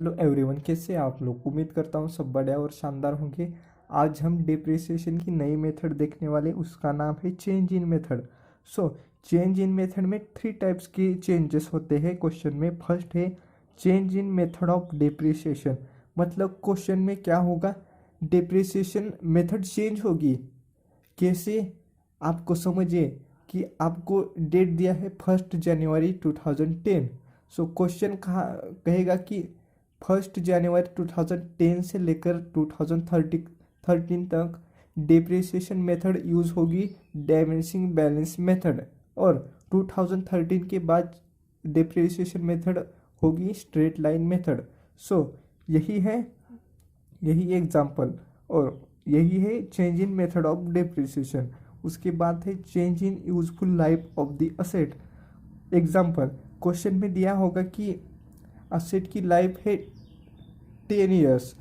Hello everyone, कैसे आप लोग। उम्मीद करता हूँ सब बढ़िया और शानदार होंगे। आज हम डिप्रिसिएशन की नई मेथड देखने वाले, उसका नाम है change in method. So change in method में 3 टाइप्स के चेंजेस होते हैं क्वेश्चन में। फर्स्ट है change in method of depreciation, मतलब क्वेश्चन में क्या होगा, डिप्रिसिएशन मेथड चेंज होगी। कैसे, आपको समझिए कि आपको डेट दिया है 1 जनवरी 2010। सो क्वेश्चन कहा कहेगा कि 1 जनवरी 2010 से लेकर 2013 तक डिप्रिसिएशन मेथड यूज होगी डायमेंशिंग बैलेंस मेथड, और 2013 के बाद डिप्रिसिएशन मेथड होगी स्ट्रेट लाइन मेथड। सो यही है, यही एग्जाम्पल, और यही है change in method of depreciation. उसके बाद है change in useful life of the asset. Example, question में दिया होगा कि असेट की लाइफ है 10 ईयर्स,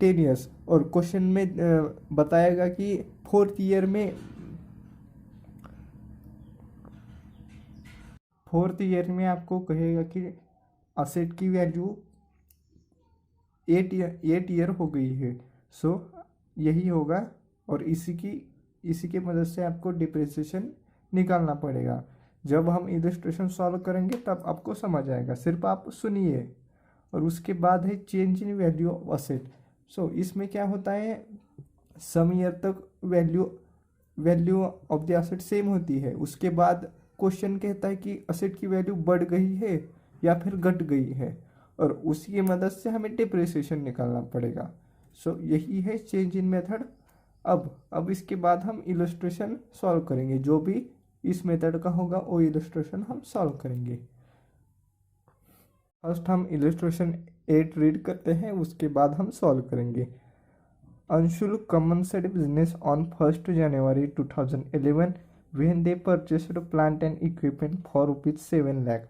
10 ईयर्स, और क्वेश्चन में बताएगा कि फोर्थ ईयर में आपको कहेगा कि असेट की वैल्यू 8 ईयर हो गई है। सो यही होगा, और इसी के मदद से आपको डिप्रिसिएशन निकालना पड़ेगा। जब हम इलस्ट्रेशन सॉल्व करेंगे तब आपको समझ आएगा, सिर्फ आप सुनिए। और उसके बाद है change in value of asset. So इसमें क्या होता है, सम ईयर तक value of the asset same होती है। उसके बाद क्वेश्चन कहता है कि असेट की वैल्यू बढ़ गई है या फिर घट गई है, और उसी की मदद से हमें डिप्रिसिएशन निकालना पड़ेगा। सो यही है चेंज इन मेथड। अब इसके बाद हम इलस्ट्रेशन सॉल्व करेंगे। जो भी इस मेथड का होगा वो इलस्ट्रेशन हम सॉल्व करेंगे। फर्स्ट हम इलस्ट्रेशन 8 रीड करते हैं, उसके बाद हम सॉल्व करेंगे। Anshul commenced business on 1st January 2011 when they purchased plant and equipment for rupees 7 lakh.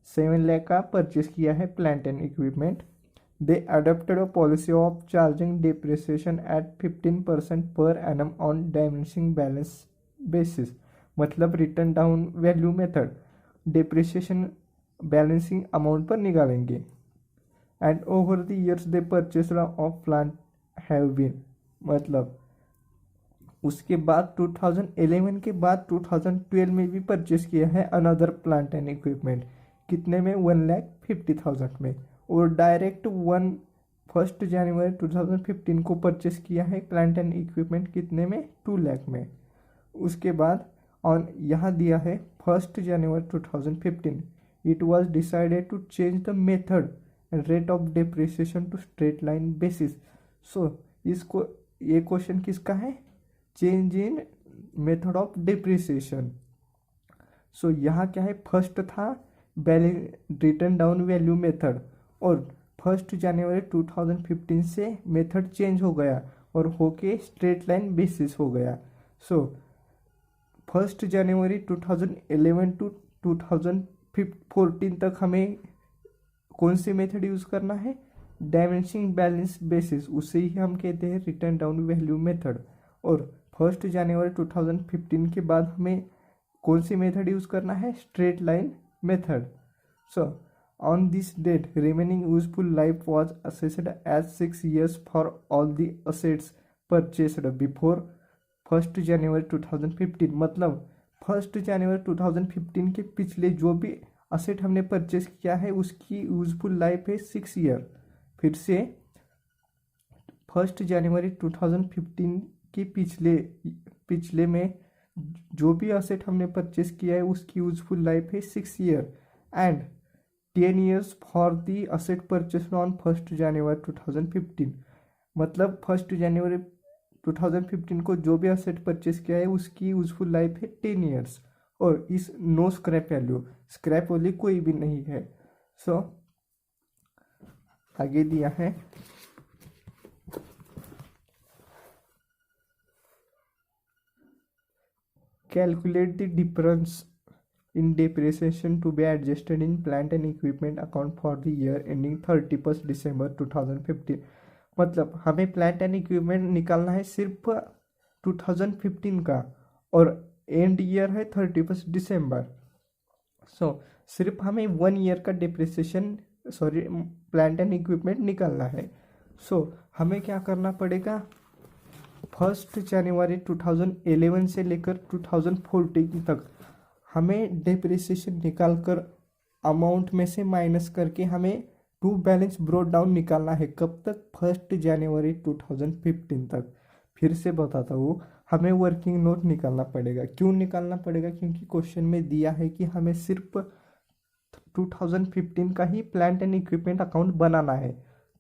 7 lakh का परचेस किया है plant and equipment. They adopted a policy of charging depreciation at 15% per annum on diminishing balance basis, मतलब written down value method. Depreciation balancing amount पर निकालेंगे। And over the years they purchase of plant have been, मतलब उसके बाद 2011 के बाद 2012 में भी परचेस किया है अनदर प्लांट एंड इक्विपमेंट। कितने में, 1,50,000 में। और डायरेक्ट 1 जनवरी 2015 को परचेस किया है प्लांट एंड इक्विपमेंट, कितने में, 2 लाख में। उसके बाद ऑन यहाँ दिया है 1 जनवरी 2015 it was decided to change the method and rate of depreciation to straight line basis. So इसको, ये क्वेश्चन किसका है, change in method of depreciation. So यहाँ क्या है, फर्स्ट था रिटर्न डाउन वैल्यू मेथड, और 1 जनवरी 2015 से मेथड चेंज हो गया और होके स्ट्रेट लाइन बेसिस हो गया। सो 1 जनवरी 2011 टू 2014 तक हमें कौन सी मेथड यूज़ करना है, डायमेंशिंग बैलेंस बेसिस, उसे ही हम कहते हैं रिटर्न डाउन वैल्यू मेथड। और 1 जनवरी 2015 के बाद हमें कौन सी मेथड यूज़ करना है, straight line method. So on this date remaining useful life was assessed as 6 years for all the assets purchased before 1 जनवरी 2015, मतलब 1 जनवरी 2015 के पिछले जो भी असेट हमने परचेस किया है उसकी यूजफुल लाइफ है 6 ईयर। फिर से 1 जनवरी 2015 के पिछले में जो भी असेट हमने परचेस किया है उसकी यूजफुल लाइफ है 6 year, and 10 years for the asset purchase on 1 जनवरी 2015, मतलब 1 जनवरी 2015 को जो भी असेट परचेस किया है उसकी यूजफुल लाइफ है 10 years, और इस no scrap value, scrap value कोई भी नहीं है। सो आगे दिया है calculate the difference in depreciation to be adjusted in plant and equipment account for the year ending 31 December 2015, मतलब हमें प्लांट एंड इक्विपमेंट निकालना है सिर्फ 2015 का, और एंड ईयर है 31 दिसंबर। सो सिर्फ हमें 1 ईयर का डिप्रिसिएशन प्लांट एंड इक्विपमेंट निकालना है। सो हमें क्या करना पड़ेगा, 1 जनवरी 2011 से लेकर 2014 तक हमें डेप्रिसिएशन निकाल कर अमाउंट में से माइनस करके हमें टू बैलेंस ब्रोट डाउन निकालना है। कब तक, 1 जनवरी 2015 तक। फिर से बताता हूँ, हमें वर्किंग नोट निकालना पड़ेगा। क्यों निकालना पड़ेगा, क्योंकि क्वेश्चन में दिया है कि हमें सिर्फ 2015 का ही प्लांट एंड इक्विपमेंट अकाउंट बनाना है।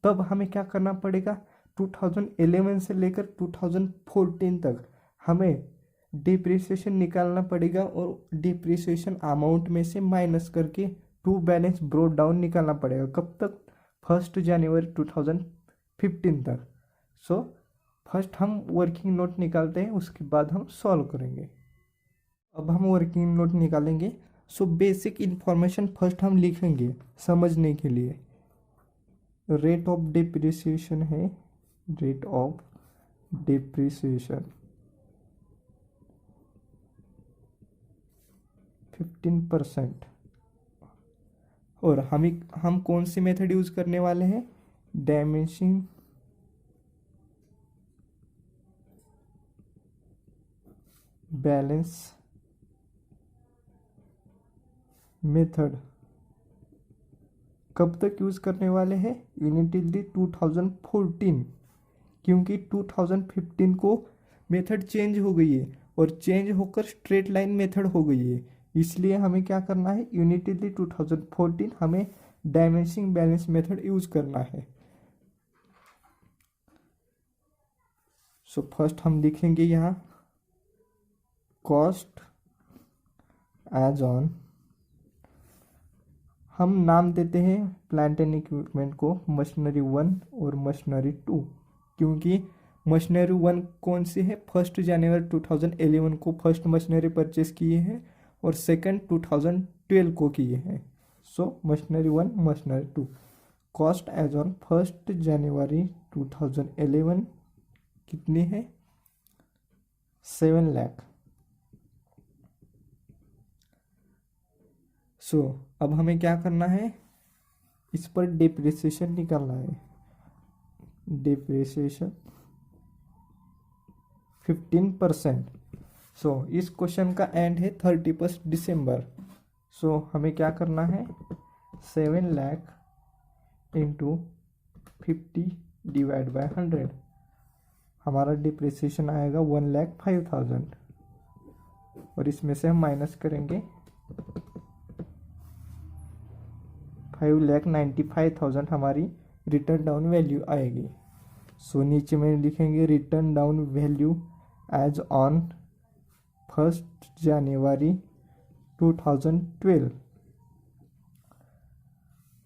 तब हमें क्या करना पड़ेगा, 2011 से लेकर 2014 तक हमें डिप्रिसिएशन निकालना पड़ेगा और डिप्रिसिएशन अमाउंट में से माइनस करके टू बैलेंस ब्रोट डाउन निकालना पड़ेगा। कब तक, 1 जनवरी 2015 तक। सो फर्स्ट हम वर्किंग नोट निकालते हैं, उसके बाद हम सॉल्व करेंगे। अब हम वर्किंग नोट निकालेंगे। सो बेसिक इन्फॉर्मेशन फर्स्ट हम लिखेंगे समझने के लिए। रेट ऑफ डिप्रिसिएशन है, रेट ऑफ डिप्रिसिएशन 15%। और हम कौन सी मेथड यूज करने वाले हैं, डायमेंशिंग बैलेंस मेथड। कब तक यूज करने वाले हैं, यूनिटली 2014, क्योंकि 2015 को मेथड चेंज हो गई है और चेंज होकर स्ट्रेट लाइन मेथड हो गई है। इसलिए हमें क्या करना है, यूनिटली 2014 हमें डायमेंशिंग बैलेंस मेथड यूज करना है। सो फर्स्ट हम लिखेंगे यहाँ कॉस्ट एज ऑन, हम नाम देते हैं प्लांट एंड इक्विपमेंट को मशीनरी 1 और मशीनरी 2, क्योंकि मशीनरी 1 कौन सी है, 1 जनवरी 2011 को फर्स्ट मशीनरी परचेस किए हैं और सेकंड 2012 को किए हैं। So machinery 1 machinery 2, cost as on 1 जनवरी 2011 कितनी है, 7 लाख। सो अब हमें क्या करना है, इस पर डिप्रिसिएशन निकालना है। डिप्रिसिएशन 15%। सो इस क्वेश्चन का एंड है 31 दिसंबर। सो हमें क्या करना है, 7 लाख इंटू 50 डिवाइड बाय 100, हमारा डिप्रिसिएशन आएगा 1,05,000 और इसमें से हम माइनस करेंगे 5,95,000 हमारी रिटर्न डाउन वैल्यू आएगी। सो नीचे में लिखेंगे written down value as on 1 January 2012।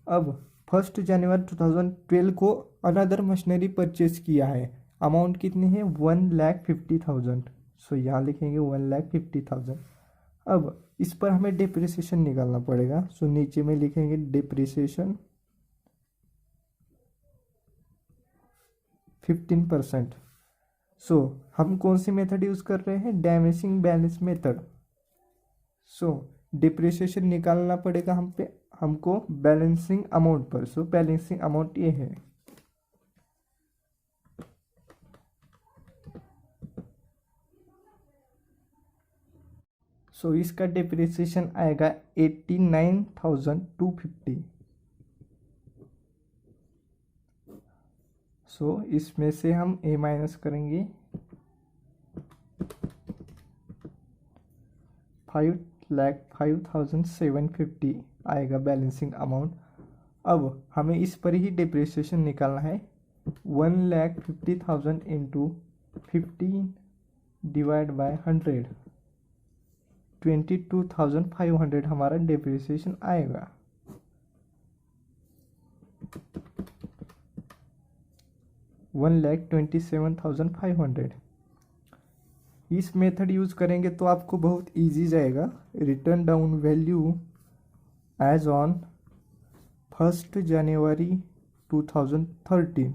अब 1 जनवरी 2012 को अनदर मशीनरी परचेज किया है, अमाउंट कितनी है, 1,50,000। सो यहाँ लिखेंगे 1,50,000। अब इस पर हमें डिप्रिसिएशन निकालना पड़ेगा। सो नीचे में लिखेंगे डिप्रिसिएशन 15%। सो हम कौन सी मेथड यूज कर रहे हैं, डायमेंशिंग बैलेंस मेथड। सो डिप्रिसिएशन निकालना पड़ेगा हमको बैलेंसिंग अमाउंट पर। सो बैलेंसिंग अमाउंट ये है, सो इसका डिप्रिसिएशन आएगा 89,250। सो इसमें से हम ए माइनस करेंगे 5,05,750 आएगा बैलेंसिंग अमाउंट। अब हमें इस पर ही डिप्रिसिएशन निकालना है, 1,50,000 इंटू 15 डिवाइड बाय 100, 22,500 हमारा डिप्रिसिएशन आएगा। $1,27,500। इस मेथड यूज करेंगे तो आपको बहुत इजी जाएगा। Written down value as on 1 January 2013।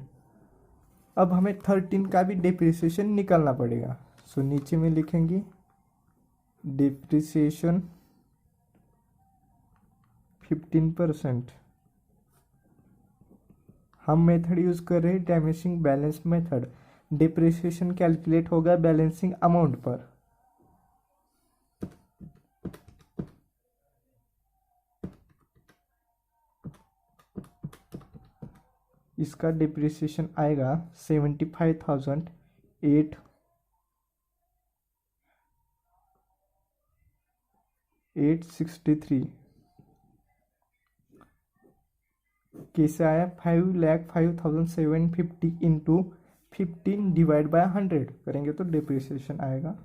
अब हमें 13 का भी डिप्रिसिएशन निकालना पड़ेगा। सो नीचे में लिखेंगे डिप्रिसिएशन 15%। हम मेथड यूज़ कर रहे हैं डाइमेंशिंग बैलेंस मेथड। डिप्रिसिएशन कैलकुलेट होगा बैलेंसिंग अमाउंट पर। इसका डिप्रिसिएशन आएगा 75,863। कैसे आया? 5,05,750 इंटू 15 डिवाइड बाय 100 करेंगे तो डिप्रिसिएशन आएगा।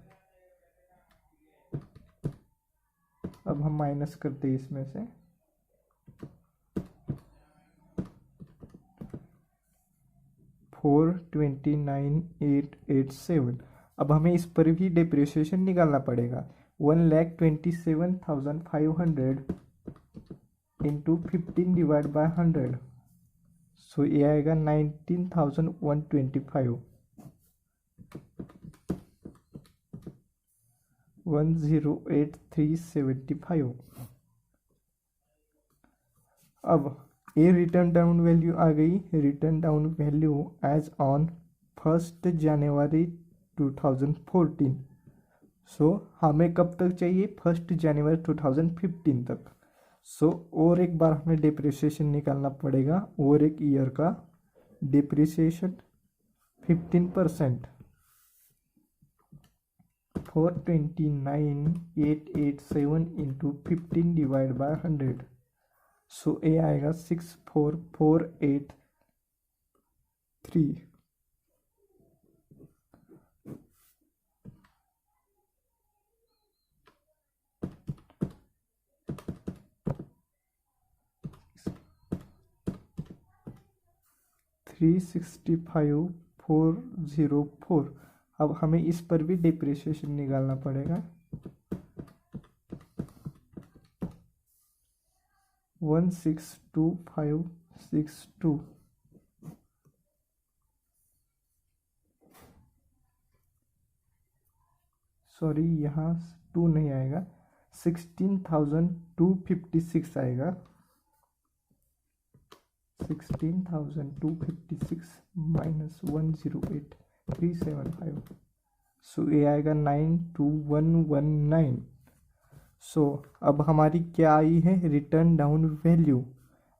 अब हम माइनस करते हैं इसमें से 429,887। अब हमें इस पर भी डिप्रिसिएशन निकालना पड़ेगा। 1,27,500 इंटू 15 डिवाइड बाय 100, सो ये आएगा 19,125। 108,375। अब ये रिटर्न डाउन वैल्यू आ गई। Written down value as on 1 January 2014। So हमें कब तक चाहिए? 1 जनवरी 2015 तक। सो और एक बार हमें डिप्रिसिएशन निकालना पड़ेगा, और एक ईयर का डिप्रिसिएशन 15%। 429,887 इंटू 15 डिवाइड बाय 100, सो ए आएगा 64,483। $365,404। अब हमें इस पर भी डिप्रिसिएशन निकालना पड़ेगा। 162562। सॉरी, यहाँ 2 नहीं आएगा, 16,256 आएगा। 16,256 माइनस 108,375, सो ये आएगा 92,119। सो अब हमारी क्या आई है? Written down value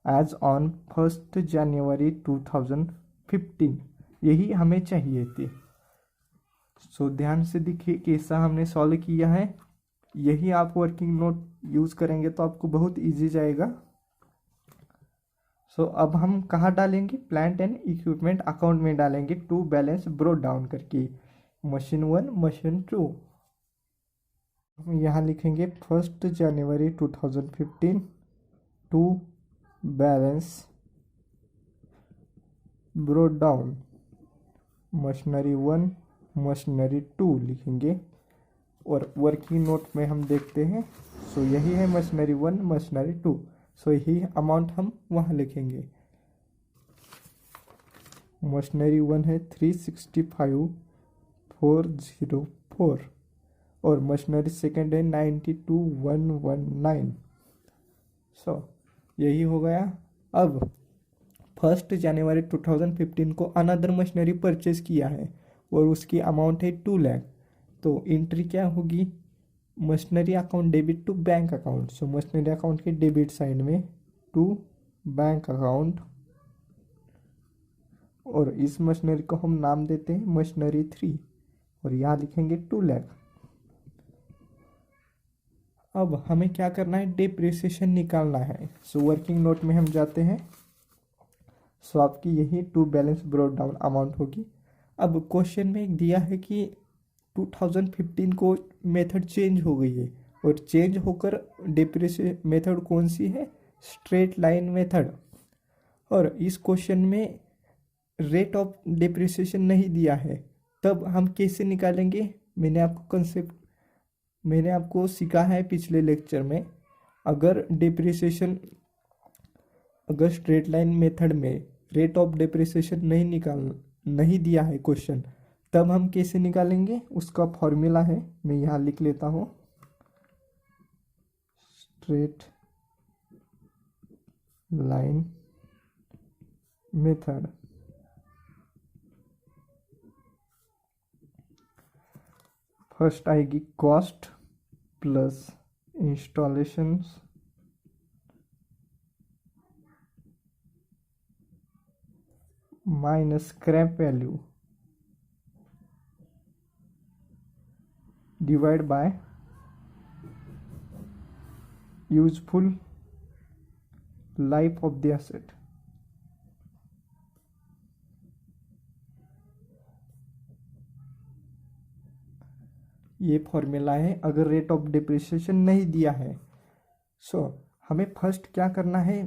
as on 1 जनवरी 2015। यही हमें चाहिए थी। सो ध्यान से देखिए कैसा हमने सॉल्व किया है। यही आप वर्किंग नोट यूज़ करेंगे तो आपको बहुत इजी जाएगा। सो अब हम कहाँ डालेंगे? प्लांट एंड इक्विपमेंट अकाउंट में डालेंगे, टू बैलेंस ब्रोट डाउन करके, मशीन 1 मशीन 2। हम यहाँ लिखेंगे 1 जनवरी 2015 to balance brought down, machinery 1 machinery 2 लिखेंगे। और वर्किंग नोट में हम देखते हैं, सो यही है मशीनरी 1 मशीनरी 2, सो यही अमाउंट हम वहाँ लिखेंगे। मशीनरी 1 है 365,404 और मशीनरी सेकेंड है 92,119। सो यही हो गया। अब 1 जनवरी 2015 को अनदर मशीनरी परचेज किया है और उसकी अमाउंट है 2 लाख। तो एंट्री क्या होगी? Machinery account debit to bank account. So machinery account के डेबिट साइड में टू बैंक अकाउंट, और इस मशीनरी को हम नाम देते हैं मशीनरी 3 और यहाँ लिखेंगे 2 लाख। अब हमें क्या करना है? डिप्रिसिएशन निकालना है। सो वर्किंग नोट में हम जाते हैं। सो आपकी यही to balance brought down amount होगी। अब क्वेश्चन में एक दिया है कि 2015 को मेथड चेंज हो गई है, और चेंज होकर डिप्रिसिएशन मेथड कौन सी है? Straight line method. और इस क्वेश्चन में रेट ऑफ डिप्रिसिएशन नहीं दिया है, तब हम कैसे निकालेंगे? मैंने आपको सिखा है पिछले लेक्चर में। अगर स्ट्रेट लाइन मेथड में रेट ऑफ डिप्रिसिएशन नहीं दिया है क्वेश्चन, तब हम कैसे निकालेंगे? उसका फॉर्मूला है, मैं यहाँ लिख लेता हूँ। Straight line method. फर्स्ट आएगी cost plus installations minus scrap value divide by useful life of the asset. ये फॉर्मूला है अगर रेट ऑफ डिप्रिसिएशन नहीं दिया है। हमें फर्स्ट क्या करना है,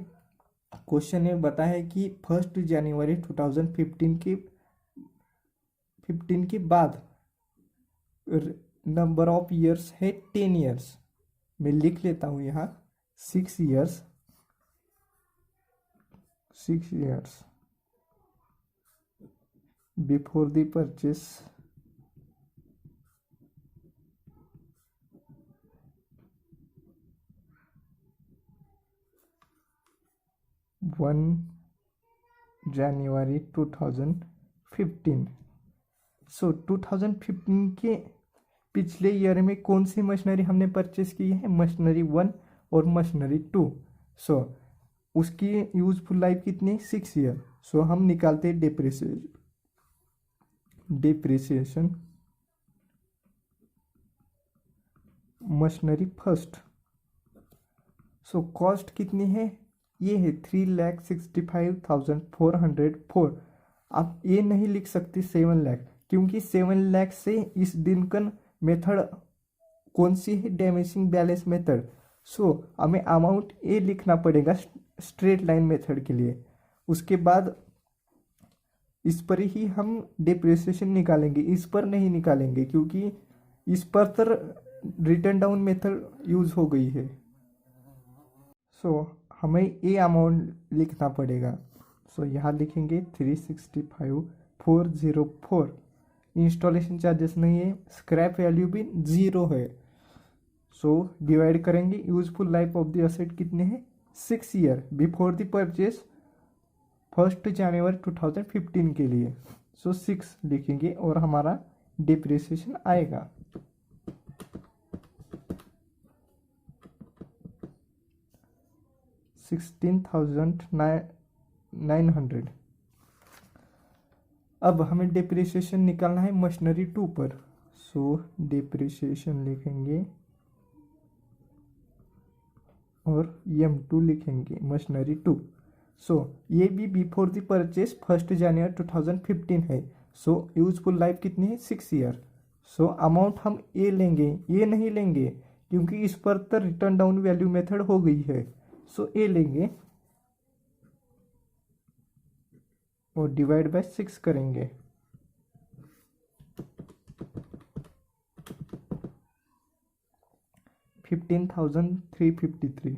क्वेश्चन में बताया है कि 1 जनवरी 2015 के बाद नंबर ऑफ ईयर्स है 10 ईयर्स। मैं लिख लेता हूँ यहाँ 6 years before the purchase January 2015। 2015 के पिछले ईयर में कौन सी मशीनरी हमने परचेस की है, मशीनरी 1 और मशीनरी 2। उसकी यूजफुल लाइफ कितनी, 6 ईयर। हम निकालते हैं डिप्रिसिएशन मशीनरी फर्स्ट। कॉस्ट कितनी है, ये है 3,65,404। आप ये नहीं लिख सकते 7 लाख, क्योंकि 7 लाख से इस दिन का मेथड कौन सी है, डैमेजिंग बैलेंस मेथड। हमें अमाउंट ये लिखना पड़ेगा स्ट्रेट लाइन मेथड के लिए। उसके बाद इस पर ही हम डिप्रिसिएशन निकालेंगे, इस पर नहीं निकालेंगे, क्योंकि इस पर तो रिटर्न डाउन मेथड यूज हो गई है। हमें ये अमाउंट लिखना पड़ेगा। यहाँ लिखेंगे 365,404। इंस्टॉलेशन चार्जेस नहीं है, स्क्रैप वैल्यू भी 0 है। डिवाइड करेंगे, useful life of the asset कितने हैं, 6 ईयर बिफोर द परचेस 1 जनवरी 2015 के लिए। 6 लिखेंगे और हमारा डिप्रिसिएशन आएगा 16,900। अब हमें डिप्रिसिएशन निकालना है मशीनरी 2 पर। डिप्रिसिएशन लिखेंगे और M2 लिखेंगे मशीनरी 2। ये भी बिफोर द परचेस 1 जनवरी 2015 है। यूजफुल लाइफ कितनी है, 6 ईयर। अमाउंट हम ये लेंगे, ये नहीं लेंगे क्योंकि इस पर तो रिटर्न डाउन वैल्यू मेथड हो गई है। ये लेंगे और डिवाइड बाय 6 करेंगे। $15,353।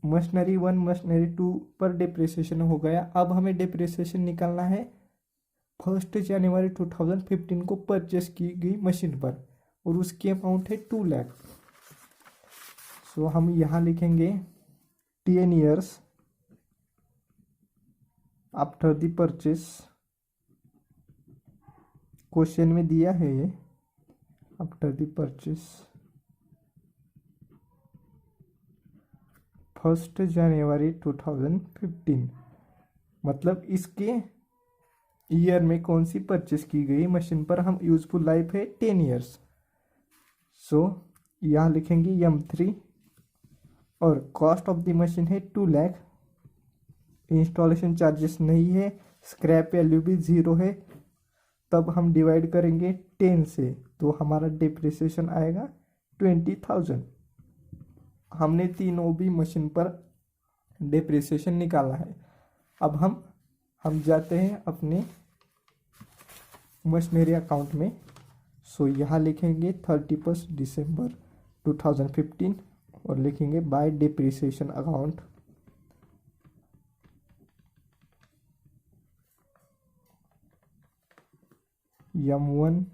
मशीनरी 1 मशीनरी 2 पर डिप्रिसिएशन हो गया। अब हमें डिप्रिसिएशन निकालना है 1 जनवरी 2015 को परचेस की गई मशीन पर, और उसकी अमाउंट है 2 लाख। हम यहाँ लिखेंगे 10 years after the purchase. Question में दिया है ये, आफ्टर द परचेस 1 जनवरी 2015, मतलब इसके ईयर में कौन सी परचेस की गई मशीन पर हम यूजफुल लाइफ है 10 ईयर्स। यहाँ लिखेंगे M3 और कॉस्ट ऑफ द मशीन है 2 लाख। इंस्टॉलेशन चार्जेस नहीं है, स्क्रैप वैल्यू भी 0 है। तब हम डिवाइड करेंगे 10 से, तो हमारा डिप्रिसिएशन आएगा 20,000। हमने तीनों भी मशीन पर डिप्रिसिएशन निकाला है। अब हम जाते हैं अपने मशीनरी अकाउंट में। यहाँ लिखेंगे 31 दिसंबर 2015 और लिखेंगे bye depreciation account. M1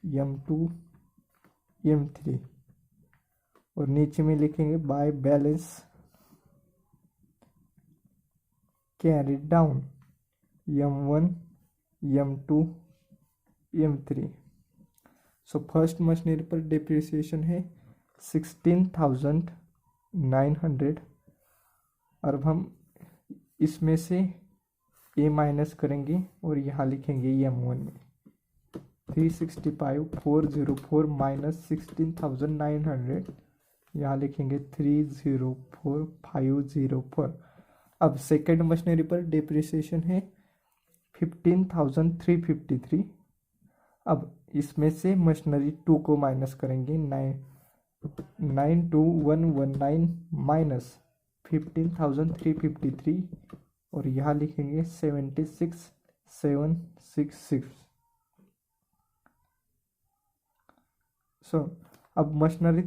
M2 M3 और नीचे में लिखेंगे by balance carried down, M1, M2, M3. So first machinery पर डिप्रिसिएशन है 16,900 और अब हम इसमें से ए माइनस करेंगे और यहाँ लिखेंगे M1 में 365,404 माइनस 16,900, यहाँ लिखेंगे 304,504। अब सेकेंड मशीनरी पर डिप्रिसिएशन है 15,353। अब इसमें से मशीनरी 2 को माइनस करेंगे 99119 माइनस 15,353 और यहाँ लिखेंगे 76,766। सो अब मशीनरी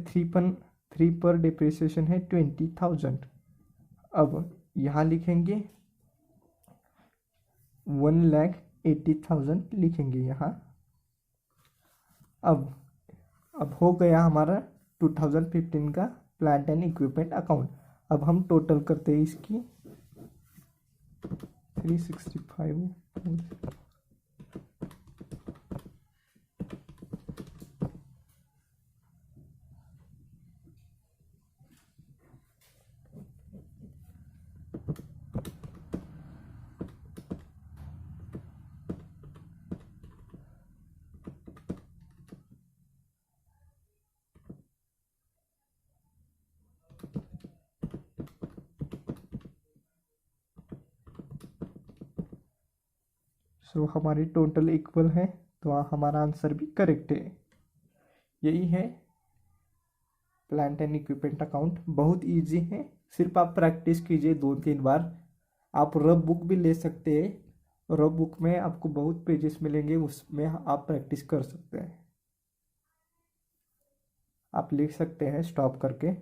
3 पर डिप्रिसिएशन है 20,000। अब यहाँ लिखेंगे 1,80,000 लिखेंगे यहाँ। अब हो गया हमारा 2015 का प्लांट एंड इक्विपमेंट अकाउंट। अब हम टोटल करते हैं इसकी 365। सो हमारी टोटल इक्वल है, तो हमारा आंसर भी करेक्ट है। यही है प्लांट एंड इक्विपमेंट अकाउंट। बहुत इजी है, सिर्फ आप प्रैक्टिस कीजिए 2-3 बार। आप रफ बुक भी ले सकते हैं, रफ बुक में आपको बहुत पेजेस मिलेंगे, उसमें आप प्रैक्टिस कर सकते हैं। आप लिख सकते हैं स्टॉप करके,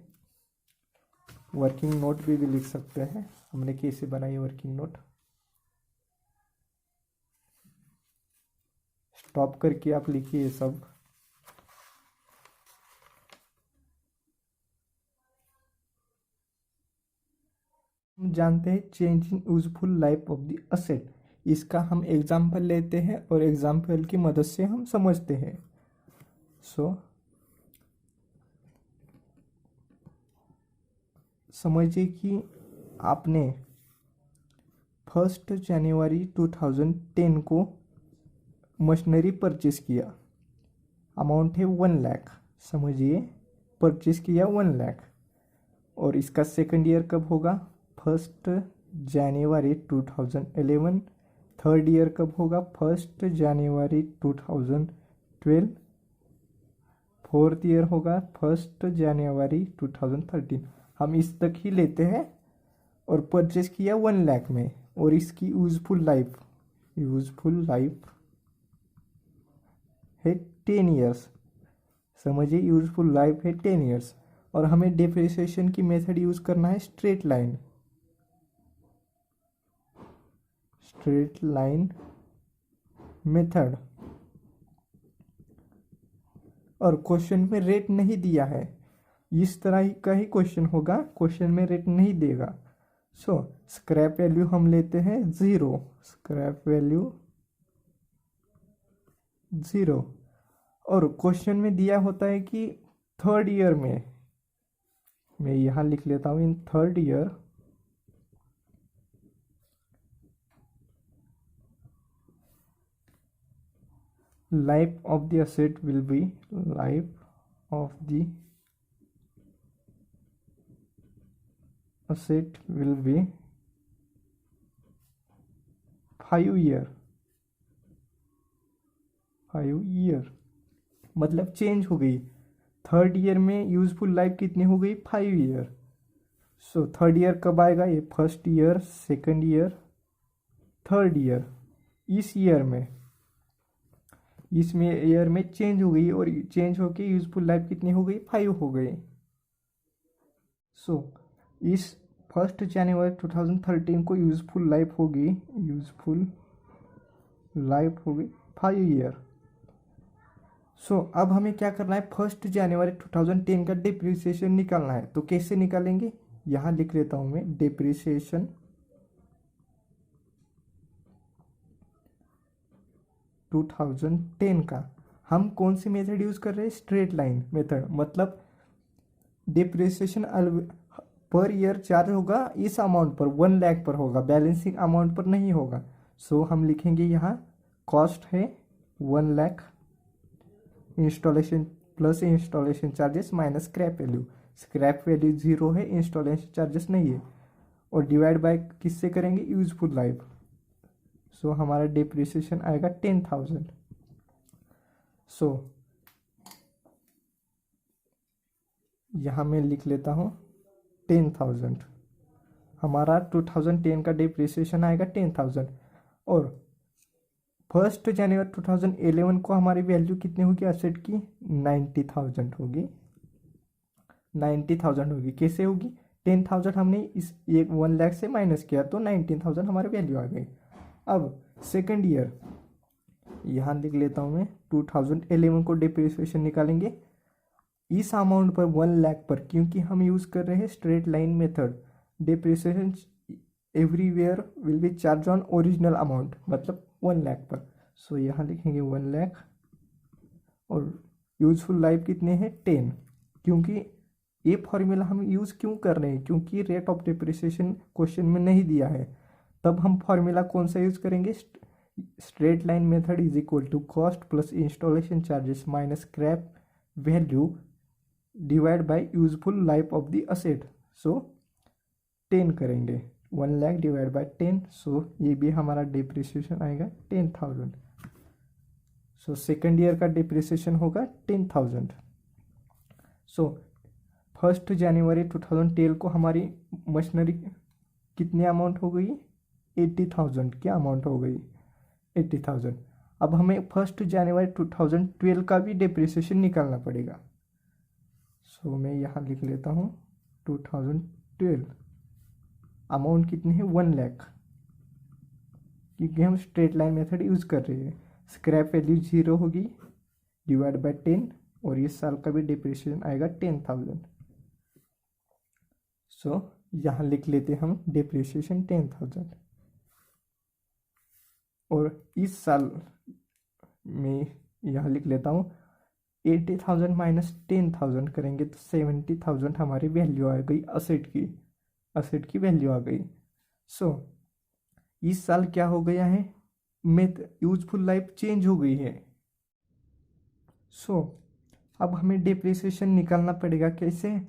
वर्किंग नोट भी लिख सकते हैं। हमने कैसे बनाई वर्किंग नोट, स्टॉप करके आप लिखिए सब। हम जानते हैं change in useful life of the asset. इसका हम एग्जाम्पल लेते हैं और एग्जाम्पल की मदद से हम समझते हैं। समझिए कि आपने 1 जनवरी 2010 को मशीनरी परचेस किया, अमाउंट है 1 लाख। समझिए परचेस किया 1 लाख, और इसका सेकंड ईयर कब होगा? 1 जनवरी 2011। थर्ड ईयर कब होगा? 1 जनवरी 2012। फोर्थ ईयर होगा 1 जनवरी 2013। हम इस तक ही लेते हैं और परचेस किया 1 लाख में, और इसकी यूजफुल लाइफ है 10 ईयर्स। समझिए यूजफुल लाइफ है 10 ईयर्स, और हमें डिप्रिसिएशन की मेथड यूज करना है स्ट्रेट लाइन मेथड। और क्वेश्चन में रेट नहीं दिया है, इस तरह का ही क्वेश्चन होगा, क्वेश्चन में रेट नहीं देगा। स्क्रैप वैल्यू हम लेते हैं 0, स्क्रैप वैल्यू 0। और क्वेश्चन में दिया होता है कि थर्ड ईयर में, मैं यहाँ लिख लेता हूँ, in third year life of the asset will be 5 year. मतलब चेंज हो गई, थर्ड ईयर में यूजफुल लाइफ कितनी हो गई? 5 ईयर। थर्ड ईयर कब आएगा? ये first year, second year, third year. इस ईयर में चेंज हो गई, और चेंज होके यूजफुल लाइफ कितनी हो गई? 5 हो गई। इस 1 जनवरी 2013 को यूजफुल लाइफ होगी 5 ईयर। अब हमें क्या करना है? 1 जनवरी 2010 का डिप्रिसिएशन निकालना है। तो कैसे निकालेंगे? यहाँ लिख लेता हूँ मैं, डिप्रिसिएशन 2010 का। हम कौन सी मेथड यूज़ कर रहे हैं? स्ट्रेट लाइन मेथड, मतलब डिप्रिसिएशन पर ईयर चार्ज होगा इस अमाउंट पर, 1 लाख पर होगा, बैलेंसिंग अमाउंट पर नहीं होगा। सो हम लिखेंगे यहाँ कॉस्ट है 1 lakh, installation plus installation charges minus scrap value. Scrap value 0 है, इंस्टॉलेशन चार्जेस नहीं है, और डिवाइड बाय किससे करेंगे? Useful life. सो हमारा डिप्रिसिएशन आएगा 10,000। सो यहाँ मैं लिख लेता हूँ 10,000। हमारा 2010 का डिप्रिसिएशन आएगा 10,000, और 1 जनवरी 2011 को हमारी वैल्यू कितनी होगी एसेट की? 90,000 होगी। 90,000 होगी। कैसे होगी? 10,000 हमने इस 1 लाख से माइनस किया तो 19,000 हमारी वैल्यू आ गई। अब सेकेंड ईयर यहाँ लिख लेता हूँ मैं, 2011 को डिप्रिसिएशन निकालेंगे इस अमाउंट पर, 1 लाख पर, क्योंकि हम यूज़ कर रहे हैं straight line method. Depreciation everywhere will be charge on original amount, मतलब 1 लाख पर। सो यहाँ लिखेंगे 1 लाख, और यूजफुल लाइफ कितने हैं? 10। क्योंकि ये फॉर्मूला हम यूज़ क्यों कर रहे हैं? क्योंकि रेट ऑफ डिप्रिसिएशन क्वेश्चन में नहीं दिया है। तब हम फॉर्मूला कौन सा यूज़ करेंगे? Straight line method is equal to cost plus installation charges minus scrap value divide by useful life of the asset. So 10 करेंगे, 1 लाख डिवाइड बाय 10। सो ये भी हमारा डिप्रिसिएशन आएगा 10,000। सो सेकेंड ईयर का डिप्रिसिएशन होगा 10,000। सो 1 जनवरी 2010 को हमारी मशीनरी कितनी अमाउंट हो गई? 80,000 की अमाउंट हो गई, 80,000। अब हमें 1 जनवरी 2012 का भी डिप्रिसिएशन निकालना पड़ेगा। सो मैं यहाँ लिख लेता हूँ 2012 अमाउंट कितनी है? 1 लाख, क्योंकि हम स्ट्रेट लाइन मेथड यूज़ कर रहे हैं। स्क्रैप वैल्यू 0 होगी, डिवाइड बाय 10, और इस साल का भी डिप्रिसिएशन आएगा 10,000। सो यहाँ लिख लेते हम डिप्रिसिएशन 10,000, और इस साल में यहाँ लिख लेता हूँ 80,000 माइनस 10,000 करेंगे तो 70,000 हमारी वैल्यू आ गई असेट की वैल्यू आ गई। सो इस साल क्या हो गया है? यूजफुल लाइफ चेंज हो गई है। सो अब हमें डिप्रिसिएशन निकालना पड़ेगा। कैसे?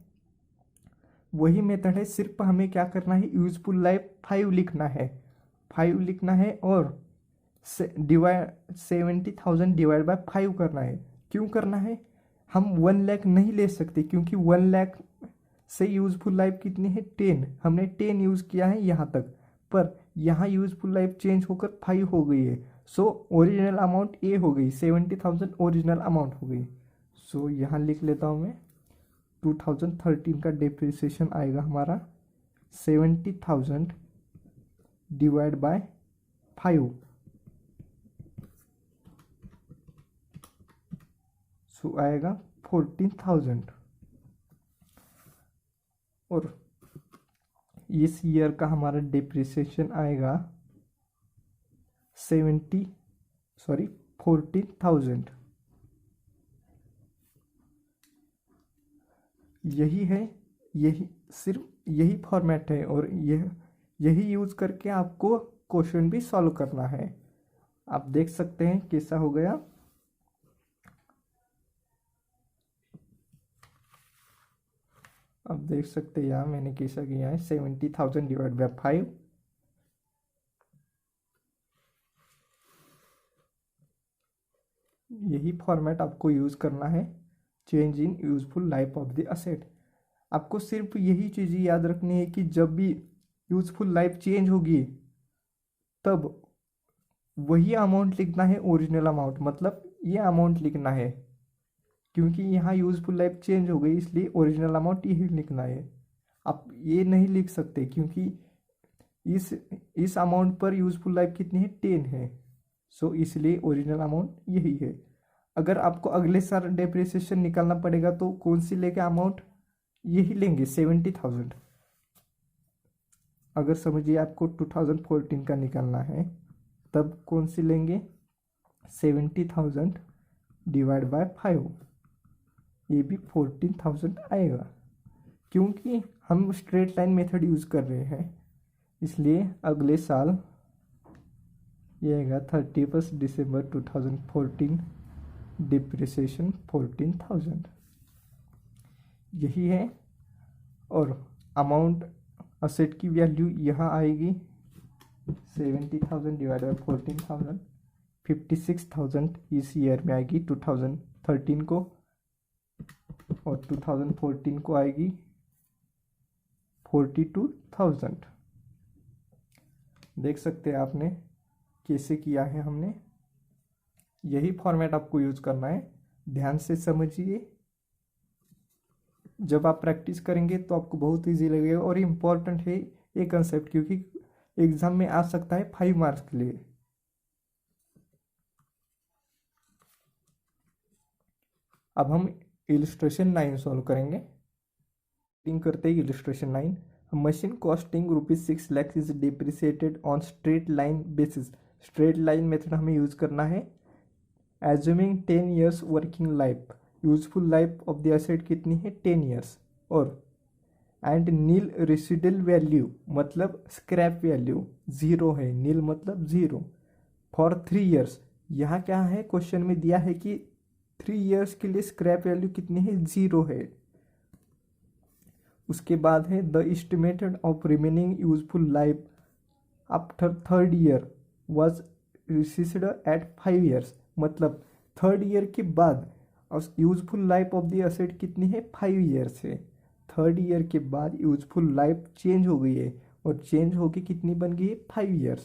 वही मेथड है, सिर्फ हमें क्या करना है? यूजफुल लाइफ 5 लिखना है, 5 लिखना है, और 70,000 डिवाइड बाय 5 करना है। क्यों करना है? हम 1 लाख नहीं ले सकते, क्योंकि 1 लाख से यूजफुल लाइफ कितनी है? 10। हमने 10 यूज़ किया है यहाँ तक, पर यहाँ यूजफुल लाइफ चेंज होकर 5 हो गई है। सो ओरिजिनल अमाउंट ए हो गई, 70,000 ओरिजिनल अमाउंट हो गई। सो यहाँ लिख लेता हूँ मैं 2013 का डिप्रिसिएशन आएगा हमारा 70,000 डिवाइड बाय 5। सो आएगा 14,000, और इस ईयर का हमारा डिप्रिसिएशन आएगा 14,000। यही है, यही सिर्फ यही फॉर्मेट है, और यही यूज़ करके आपको क्वेश्चन भी सॉल्व करना है। आप देख सकते हैं कैसा हो गया। आप देख सकते हैं यहाँ मैंने कैसा किया है, 70,000 डिवाइड बाय 5। यही फॉर्मेट आपको यूज़ करना है, change in useful life of the asset. आपको सिर्फ यही चीज़ें याद रखनी है कि जब भी यूजफुल लाइफ चेंज होगी तब वही अमाउंट लिखना है, ओरिजिनल अमाउंट, मतलब ये अमाउंट लिखना है, क्योंकि यहाँ यूजफुल लाइफ चेंज हो गई इसलिए ओरिजिनल अमाउंट यही लिखना है। आप ये नहीं लिख सकते क्योंकि इस अमाउंट पर यूजफुल लाइफ कितनी है? 10 है। सो इसलिए ओरिजिनल अमाउंट यही है। अगर आपको अगले साल डिप्रिसिएशन निकालना पड़ेगा तो कौन सी लेके अमाउंट? यही लेंगे 70,000। अगर समझिए आपको 2014 का निकालना है तब कौन सी लेंगे? 70,000 डिवाइड बाय 5, ये भी 14,000 आएगा। क्योंकि हम स्ट्रेट लाइन मेथड यूज़ कर रहे हैं इसलिए अगले साल ये आएगा 31 दिसंबर 2014, डिप्रिसिएशन 14,000, यही है। और अमाउंट असेट की वैल्यू यहाँ आएगी 70,000 डिवाइड बाई 14,000, 56,000 इस ईयर में आएगी 2013 को, और 2014 को आएगी 42,000। देख सकते हैं आपने कैसे किया है हमने। यही फॉर्मेट आपको यूज करना है, ध्यान से समझिए। जब आप प्रैक्टिस करेंगे तो आपको बहुत इजी लगेगा और इम्पोर्टेंट है ये कंसेप्ट, क्योंकि एग्जाम में आ सकता है 5 मार्क्स के लिए। अब हम इलिस्ट्रेशन 9 सॉल्व करेंगे। करते हैं illustration 9। Machine costing ₹6 lakh is depreciated on straight line basis. Straight line method हमें यूज करना है। Assuming 10 years working life, useful life of the asset कितनी है 10 years, और एंड नील रेसिडुअल वैल्यू मतलब स्क्रैप वैल्यू 0 है, नील मतलब 0 फॉर 3 years। यहाँ क्या है क्वेश्चन में दिया है कि 3 years के लिए स्क्रैप वैल्यू कितनी है 0 है। उसके बाद है the estimated of remaining useful life after 3rd year was revised at 5 years, मतलब 3rd year के बाद useful life of the asset कितनी है 5 years है। 3rd year के बाद यूजफुल लाइफ चेंज हो गई है, और चेंज होके कितनी बन गई है 5 years।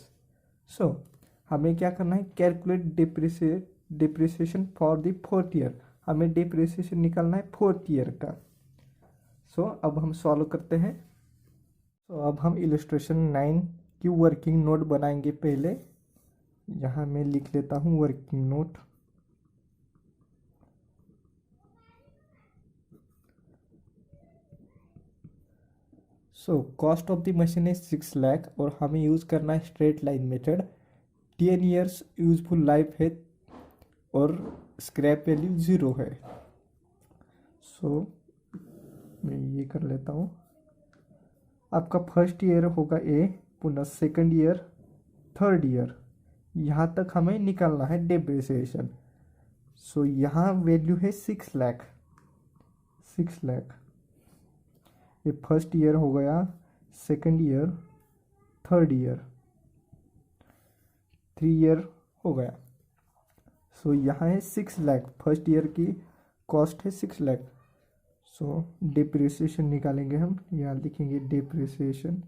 सो हमें क्या करना है, calculate depreciation for the 4th year। हमें डिप्रिसिएशन निकालना है 4th year का। सो अब हम सॉल्व करते हैं। तो अब हम इलिस्ट्रेशन 9 की वर्किंग नोट बनाएंगे। पहले यहाँ मैं लिख लेता हूँ working note. So cost of the machine है 6 लाख, और हमें यूज़ करना है straight line method. 10 years useful life है और स्क्रैप वैल्यू 0 है। सो मैं ये कर लेता हूँ। आपका फर्स्ट ईयर होगा ए, पुनः 2nd year, 3rd year, यहाँ तक हमें निकालना है डिप्रिसिएशन। सो यहाँ वैल्यू है 6 लाख। 6 लाख ये फर्स्ट ईयर हो गया, 2nd year, 3rd year, 3 year हो गया। सो यहाँ है 6 लाख, फर्स्ट ईयर की कॉस्ट है 6 लाख। सो डिप्रिसिएशन निकालेंगे हम, यहाँ लिखेंगे डिप्रिसिएशन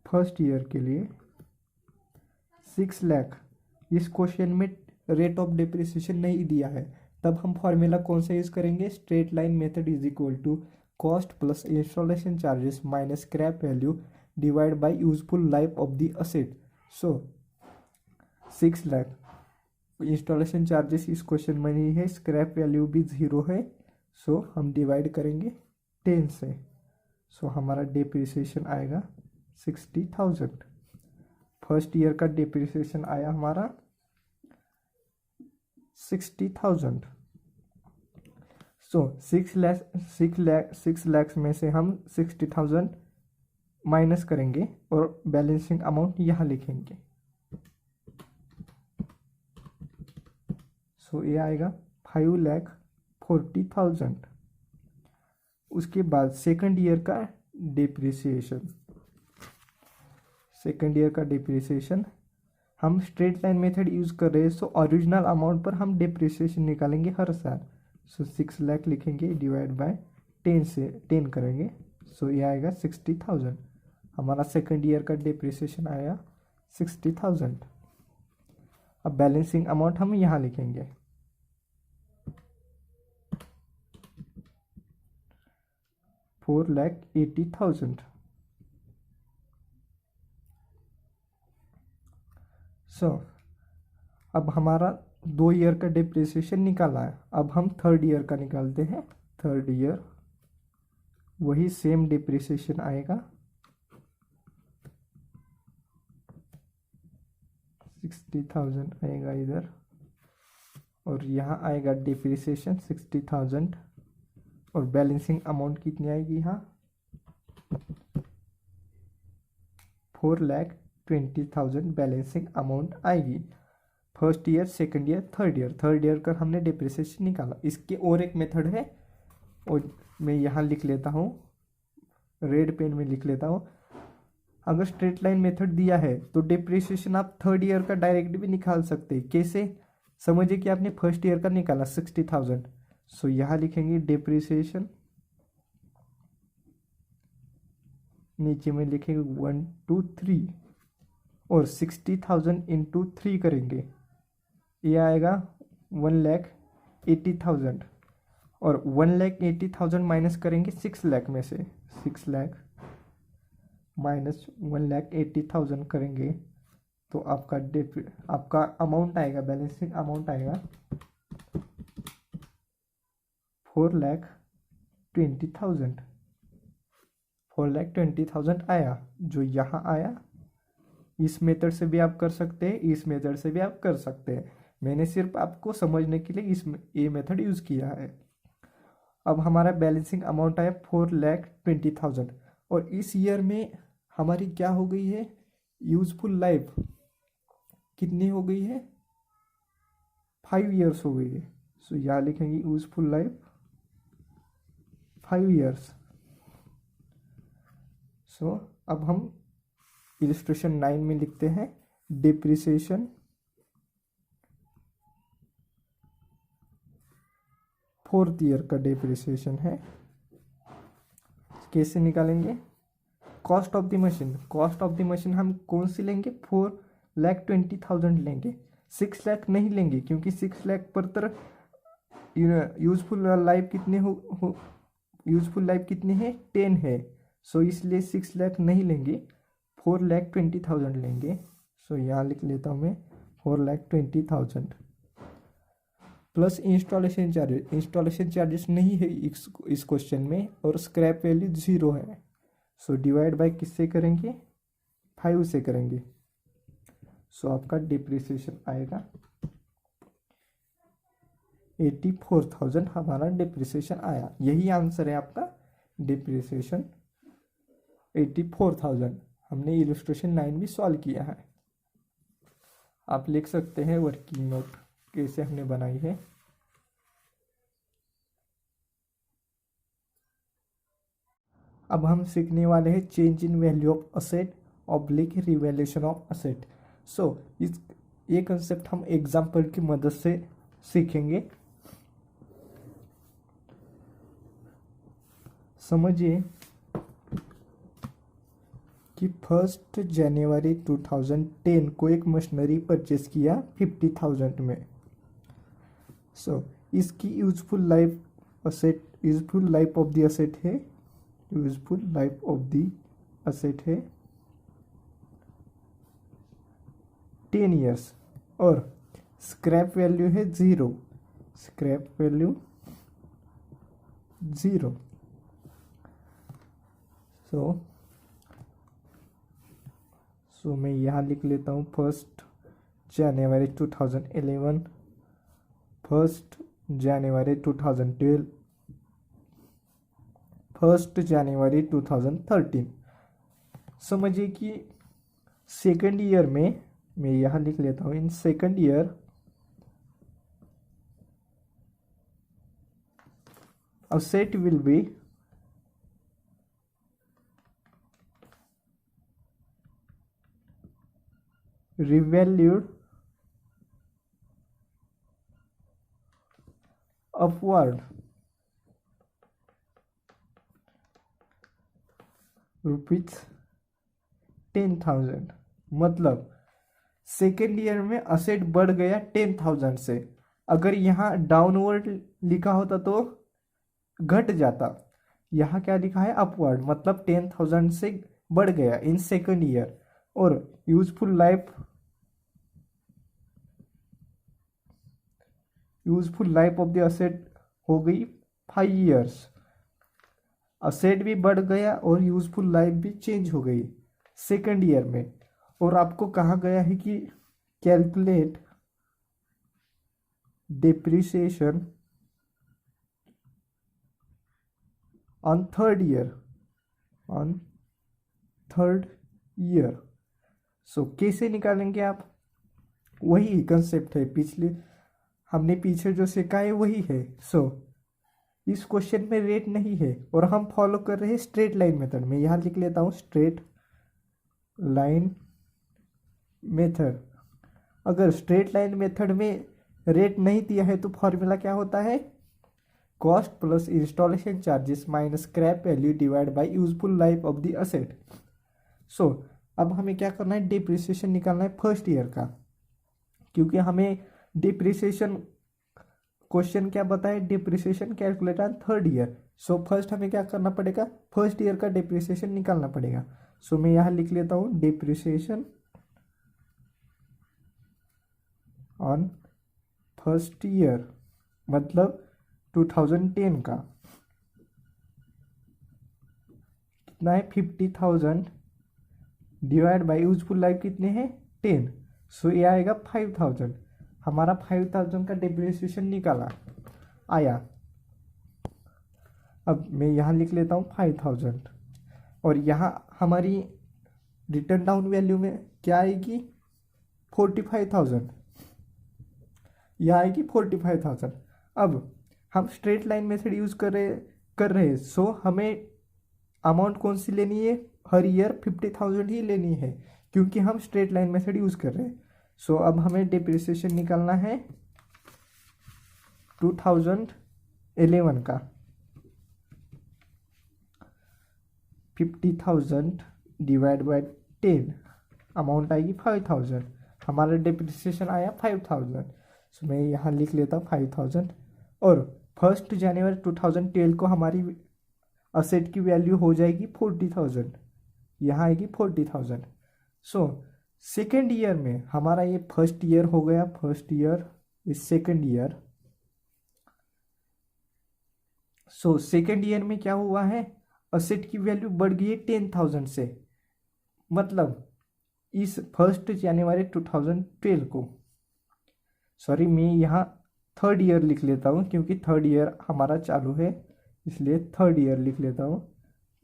फर्स्ट ईयर के लिए 6 लाख। इस क्वेश्चन में रेट ऑफ डिप्रिसिएशन नहीं दिया है, तब हम फॉर्मूला कौन सा यूज करेंगे, straight line method is equal to cost plus installation charges minus scrap value divide by useful life of the asset. So 6 lakh, installation charges इस क्वेश्चन में नहीं है, स्क्रैप वैल्यू भी 0 है। सो हम डिवाइड करेंगे 10 से। सो हमारा डिप्रिसिएशन आएगा 60,000। फर्स्ट ईयर का डिप्रिसिएशन आया हमारा 60,000। सो 6 लाख में से हम 60,000 माइनस करेंगे और बैलेंसिंग अमाउंट यहाँ लिखेंगे। सो ये आएगा 5,40,000। उसके बाद 2nd year का डिप्रिसिएशन। 2nd year का डिप्रिसिएशन हम स्ट्रेट लाइन मेथड यूज कर रहे हैं, सो ओरिजिनल अमाउंट पर हम डिप्रिसिएशन निकालेंगे हर साल। सो 6 लाख लिखेंगे डिवाइड बाय 10 से 10 करेंगे। सो ये आएगा 60,000। हमारा 2nd year का डिप्रिसिएशन आया 60,000। अब बैलेंसिंग अमाउंट हम यहाँ लिखेंगे। $4,80,000। सो अब हमारा 2 ईयर का डिप्रिसिएशन निकाला है, अब हम 3rd year का निकालते हैं। 3rd year वही सेम डिप्रिसिएशन आएगा 60,000 आएगा इधर, और यहाँ आएगा डिप्रिसिएशन 60,000, और बैलेंसिंग अमाउंट कितनी आएगी यहाँ 4,20,000 बैलेंसिंग अमाउंट आएगी। First year, second year, third year का हमने डिप्रिसिएशन निकाला। इसके और एक मेथड है, और मैं यहाँ लिख लेता हूँ, रेड पेन में लिख लेता हूँ। अगर स्ट्रेट लाइन मेथड दिया है तो डिप्रिसिएशन आप थर्ड ईयर का डायरेक्ट भी निकाल सकते हैं। कैसे? समझिए कि आपने फर्स्ट ईयर का निकाला 60,000, सो यहाँ लिखेंगे डिप्रिसिएशन, नीचे में लिखेंगे 1 2 3, और 60,000 इंटू 3 करेंगे, ये आएगा 1,80,000, और 1,80,000 माइनस करेंगे 6 लाख में से, 6 लाख माइनस 1,80,000 करेंगे तो आपका अमाउंट आएगा, बैलेंसिंग अमाउंट आएगा 4,20,000। 4,20,000 आया, जो यहाँ आया। इस मेथड से भी आप कर सकते हैं, इस मेथड से भी आप कर सकते हैं। मैंने सिर्फ आपको समझने के लिए ये मेथड यूज़ किया है। अब हमारा बैलेंसिंग अमाउंट आया 4,20,000, और इस ईयर में हमारी क्या हो गई है, यूजफुल लाइफ कितनी हो गई है, 5 ईयर्स हो गई है। सो यहाँ लिखेंगे यूजफुल लाइफ 5 ईयर्स। सो अब हम इलस्ट्रेशन 9 में लिखते हैं डिप्रिसिएशन फोर्थ ईयर का डिप्रिसिएशन है। कैसे निकालेंगे? Cost of the machine, cost of the machine हम कौन सी लेंगे, 4,20,000 लेंगे, 6 लाख नहीं लेंगे, क्योंकि 6 लाख पर तरफ यूजफुल लाइफ कितने हो यूजफुल लाइफ कितनी है, 10 है। सो इसलिए 6 लाख नहीं लेंगे, 4,20,000 लेंगे। सो यहाँ लिख लेता हूँ मैं 4,20,000 plus installation charges. Installation charges नहीं है इस क्वेश्चन में, और स्क्रैप वैल्यू 0 है। सो डिवाइड बाय किससे करेंगे, 5 से करेंगे। सो आपका डिप्रिसिएशन आएगा 84,000, हमारा डिप्रिसिएशन आया। यही आंसर है आपका, डिप्रिसिएशन 84,000। हमने इलस्ट्रेशन 9 भी सॉल्व किया है। आप लिख सकते हैं वर्किंग नोट कैसे हमने बनाई है। अब हम सीखने वाले हैं change in value of asset ऑब्लिक रिवैल्यूएशन ऑफ असेट। सो ये कंसेप्ट हम एग्जाम्पल की मदद से सीखेंगे। समझिए कि 1 जनवरी 2010 को एक मशीनरी परचेस किया 50,000 में। सो इसकी useful life of the asset है, useful life of the asset है 10 ईयर्स, और स्क्रैप वैल्यू है 0, स्क्रैप वैल्यू 0। सो मैं यहाँ लिख लेता हूँ 1 जनवरी 2011, 1 जनवरी 2012, 1 जनवरी 2013। समझिए कि सेकंड ईयर में, मैं यहाँ लिख लेता हूँ, in second year asset will be revalued upward ₹10,000। मतलब सेकेंड ईयर में असेट बढ़ गया 10,000 से। अगर यहाँ डाउनवर्ड लिखा होता तो घट जाता, यहाँ क्या लिखा है, अपवर्ड, मतलब 10,000 से बढ़ गया इन सेकेंड ईयर। और useful life of the asset हो गई 5 ईयर्स। असेट भी बढ़ गया और यूजफुल लाइफ भी चेंज हो गई सेकेंड ईयर में। और आपको कहा गया है कि calculate depreciation on third year। सो कैसे निकालेंगे आप? वही कंसेप्ट है, पिछले हमने पीछे जो सीखा है वही है। सो इस क्वेश्चन में रेट नहीं है और हम फॉलो कर रहे हैं स्ट्रेट लाइन मेथड में। यहाँ लिख लेता हूँ स्ट्रेट लाइन मेथड। अगर स्ट्रेट लाइन मेथड में रेट नहीं दिया है तो फॉर्मूला क्या होता है? Cost plus installation charges minus scrap value divide by useful life of the asset. So अब हमें क्या करना है? डिप्रिसिएशन निकालना है फर्स्ट ईयर का, क्योंकि हमें डिप्रिसिएशन क्वेश्चन क्या बताए? Depreciation calculate on third year. So first हमें क्या करना पड़ेगा? फर्स्ट ईयर का डिप्रिसिएशन निकालना पड़ेगा। सो मैं यहाँ लिख लेता हूँ डिप्रिसिएशन ऑन फर्स्ट ईयर मतलब 2010 का कितना है? 50,000 डिवाइड बाई यूजफुल लाइफ कितने हैं? 10। सो ये आएगा 5,000। हमारा 5,000 का डिप्रिसिएशन निकाला आया। अब मैं यहाँ लिख लेता हूँ 5,000 और यहाँ हमारी रिटर्न डाउन वैल्यू में क्या आएगी? 45,000। यह आएगी 45,000। अब हम स्ट्रेट लाइन मेथड यूज कर रहे हैं। सो हमें अमाउंट कौन सी लेनी है? हर ईयर 50,000 ही लेनी है, क्योंकि हम स्ट्रेट लाइन मेथड यूज कर रहे हैं। सो अब हमें डिप्रिसिएशन निकालना है 2011 का। 50,000 डिवाइड बाय 10 अमाउंट आएगी 5,000। हमारा डिप्रिसिएशन आया 5,000। सो मैं यहाँ लिख लेता हूँ 5,000 और 1 जनवरी 2012 को हमारी असेट की वैल्यू हो जाएगी 40,000। यहाँ आएगी 40,000। सो सेकेंड ईयर में हमारा ये फर्स्ट ईयर हो गया, first year is second year. So second year में क्या हुआ है? असेट की वैल्यू बढ़ गई है 10,000 से, मतलब इस 1 जनवरी 2012 को, सॉरी मैं यहाँ थर्ड ईयर लिख लेता हूँ क्योंकि थर्ड ईयर हमारा चालू है, इसलिए थर्ड ईयर लिख लेता हूँ।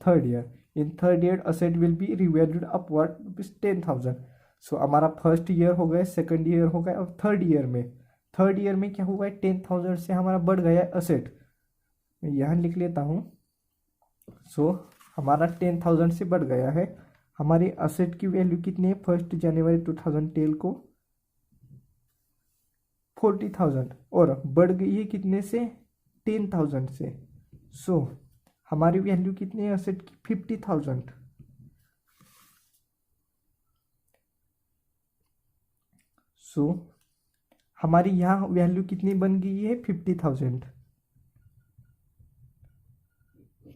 Third year, in third year asset will be revalued upward rupees 10,000। सो हमारा फर्स्ट ईयर हो गया, सेकंड ईयर हो गया, अब थर्ड ईयर में क्या हुआ है? 10,000 से हमारा बढ़ गया है असेट। मैं यहाँ लिख लेता हूँ। सो हमारा 10,000 से बढ़ गया है। हमारी असेट की वैल्यू कितनी है 1 जनवरी 2010 को? 40,000 और बढ़ गई है कितने से? 10,000 से। सो हमारी वैल्यू कितनी है असेट की? 50,000। सो हमारी यहाँ वैल्यू कितनी बन गई है? 50,000।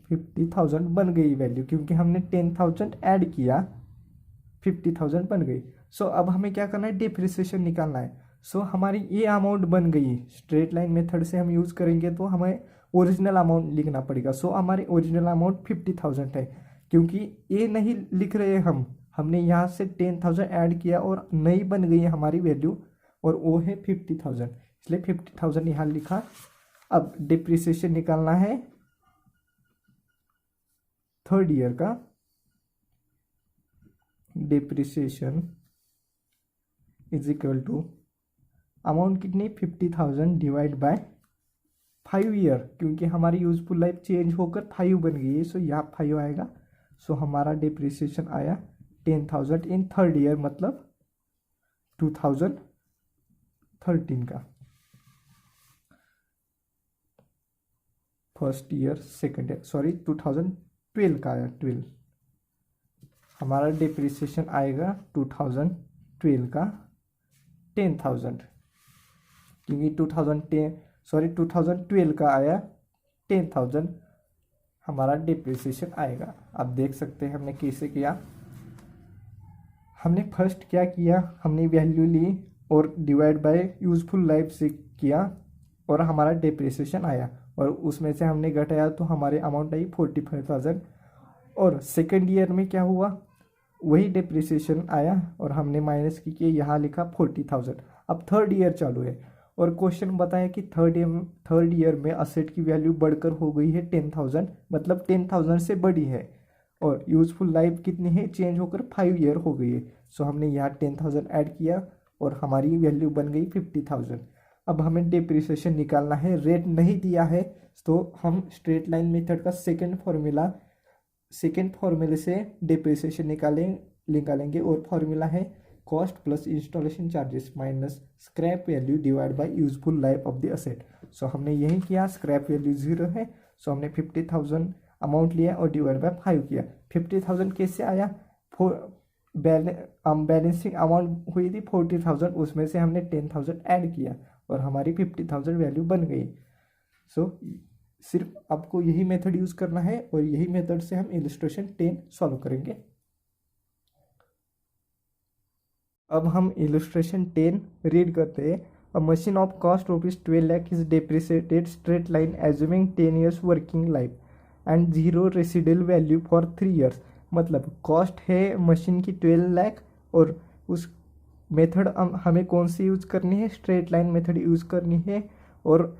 50,000 बन गई वैल्यू, क्योंकि हमने 10,000 ऐड किया, 50,000 बन गई। सो अब हमें क्या करना है? डिप्रिसिएशन निकालना है। सो हमारी ये अमाउंट बन गई। स्ट्रेट लाइन मेथड से हम यूज़ करेंगे तो हमें ओरिजिनल अमाउंट लिखना पड़ेगा। सो हमारी ओरिजिनल अमाउंट 50,000 है, क्योंकि ये नहीं लिख रहे हमने यहाँ से 10,000 ऐड किया और नई बन गई है हमारी वैल्यू, और वो है 50,000, इसलिए 50,000 यहाँ लिखा। अब डिप्रिसिएशन निकालना है थर्ड ईयर का। Depreciation is equal to amount कितनी? 50,000 डिवाइड बाय 5 ईयर, क्योंकि हमारी यूजफुल लाइफ चेंज होकर 5 बन गई है। सो यहाँ 5 आएगा। सो हमारा डिप्रिसिएशन आया 10,000 इन थर्ड ईयर, मतलब 2013 का। First year second year, sorry 2012 का आया, 12। हमारा डिप्रिसिएशन आएगा 2012 का 10,000, क्योंकि 2012 का आया 10,000 हमारा डिप्रिसिएशन आएगा। आप देख सकते हैं हमने कैसे किया। हमने फर्स्ट क्या किया? हमने वैल्यू ली और डिवाइड बाय यूजफुल लाइफ से किया और हमारा डिप्रिसिएशन आया, और उसमें से हमने घटाया तो हमारे अमाउंट आई 45,000। और सेकेंड ईयर में क्या हुआ? वही डिप्रिसिएशन आया और हमने माइनस की यहाँ लिखा 40,000। अब थर्ड ईयर चालू है और क्वेश्चन बताया कि थर्ड ईयर में असेट की वैल्यू बढ़कर हो गई है 10,000, मतलब 10,000 से बड़ी है और यूजफुल लाइफ कितनी है, चेंज होकर 5 ईयर हो गई है। सो हमने यहाँ 10,000 ऐड किया और हमारी वैल्यू बन गई 50,000। अब हमें डिप्रिसिएशन निकालना है, रेट नहीं दिया है तो हम स्ट्रेट लाइन मेथड का सेकेंड फॉर्मूले से डिप्रिसिएशन निकालेंगे और फॉर्मूला है cost plus installation charges minus scrap value divide by useful life of the asset. So हमने यही किया, स्क्रैप वैल्यू 0 है, सो हमने 50,000 अमाउंट लिया और डिवाइड बाय 5 किया। 50,000 कैसे आया, बैलेंसिंग अमाउंट हुई थी 40,000, उसमें से हमने 10,000 ऐड किया और हमारी 50,000 वैल्यू बन गई। सो सिर्फ आपको यही मेथड यूज़ करना है और यही मेथड से हम इलस्ट्रेशन 10 सॉल्व करेंगे। अब हम इलस्ट्रेशन 10 रीड करते हैं। अ machine of cost ₹12 lakh is depreciated straight line assuming 10 years working life and 0 residual value for 3 years। मतलब कॉस्ट है मशीन की 12 लाख और उस मेथड हमें कौन सी यूज़ करनी है, स्ट्रेट लाइन मेथड यूज़ करनी है और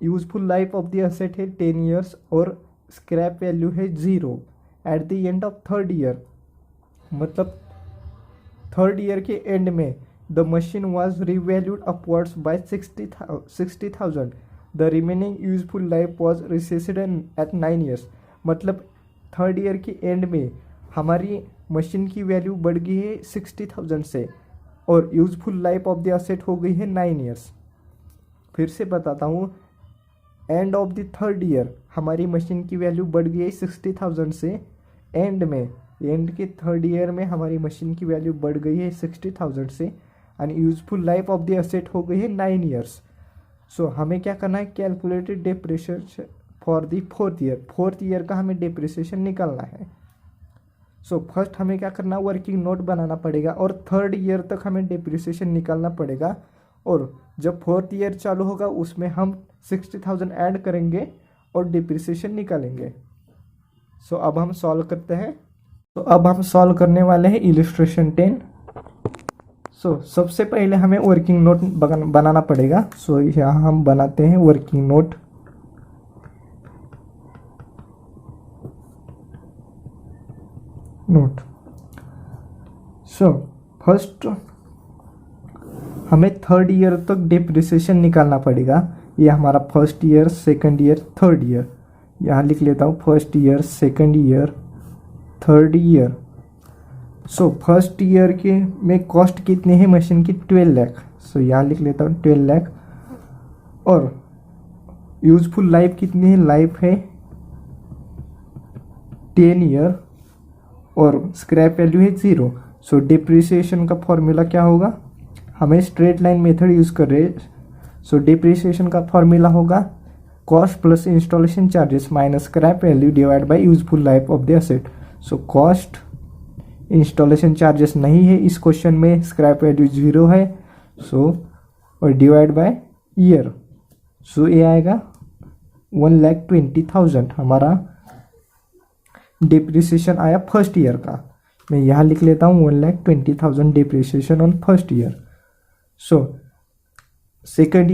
useful life of the asset है 10 years और स्क्रैप वैल्यू है 0 at the end of third year. मतलब थर्ड ईयर के एंड में the machine was revalued upwards by 60,000। The remaining useful life was reassessed at 9 years। मतलब third year के end में हमारी मशीन की वैल्यू बढ़ गई है 60,000 से और useful life of the asset हो गई है 9 years। फिर से बताता हूँ, and of the third year हमारी मशीन की वैल्यू बढ़ गई है 60,000 से, एंड के थर्ड ईयर में हमारी मशीन की वैल्यू बढ़ गई है 60,000 से and useful life of the asset हो गई है 9 years। सो हमें क्या करना है, calculated depreciation for the fourth year का हमें डिप्रिसिएशन निकालना है। सो फर्स्ट हमें क्या करना, वर्किंग नोट बनाना पड़ेगा और थर्ड ईयर तक हमें डिप्रिसिएशन निकालना पड़ेगा और जब फोर्थ ईयर चालू होगा उसमें हम 60,000 ऐड करेंगे और डिप्रिसिएशन निकालेंगे। सो अब हम सॉल्व करते हैं। तो अब हम सॉल्व करने वाले हैं इलस्ट्रेशन 10। सो सबसे पहले हमें वर्किंग नोट बनाना पड़ेगा। सो यहाँ हम बनाते हैं वर्किंग नोट। सो फर्स्ट हमें थर्ड ईयर तक डिप्रिसिएशन निकालना पड़ेगा। ये हमारा first year, second year, third year. यहाँ लिख लेता हूँ first year, second year, third year. So first year के में कॉस्ट कितनी है मशीन की, 12 लाख। सो यहाँ लिख लेता हूँ 12 लाख और यूजफुल लाइफ कितनी है, लाइफ है 10 year और स्क्रैप वैल्यू है 0। सो डिप्रिसिएशन का फॉर्मूला क्या होगा, हमें स्ट्रेट लाइन मेथड यूज़ कर रहे हैं। सो डिप्रिसिएशन का फॉर्मूला होगा cost plus installation charges minus scrap value divide by useful life of the asset. So cost, installation charges नहीं है इस क्वेश्चन में, स्क्रैप वैल्यू 0 है। सो और डिवाइड बाय ईयर। सो ये आएगा 1,20,000 हमारा डिप्रिसिएशन आया फर्स्ट ईयर का। मैं यहाँ लिख लेता हूँ 1,20,000 depreciation on first year. So second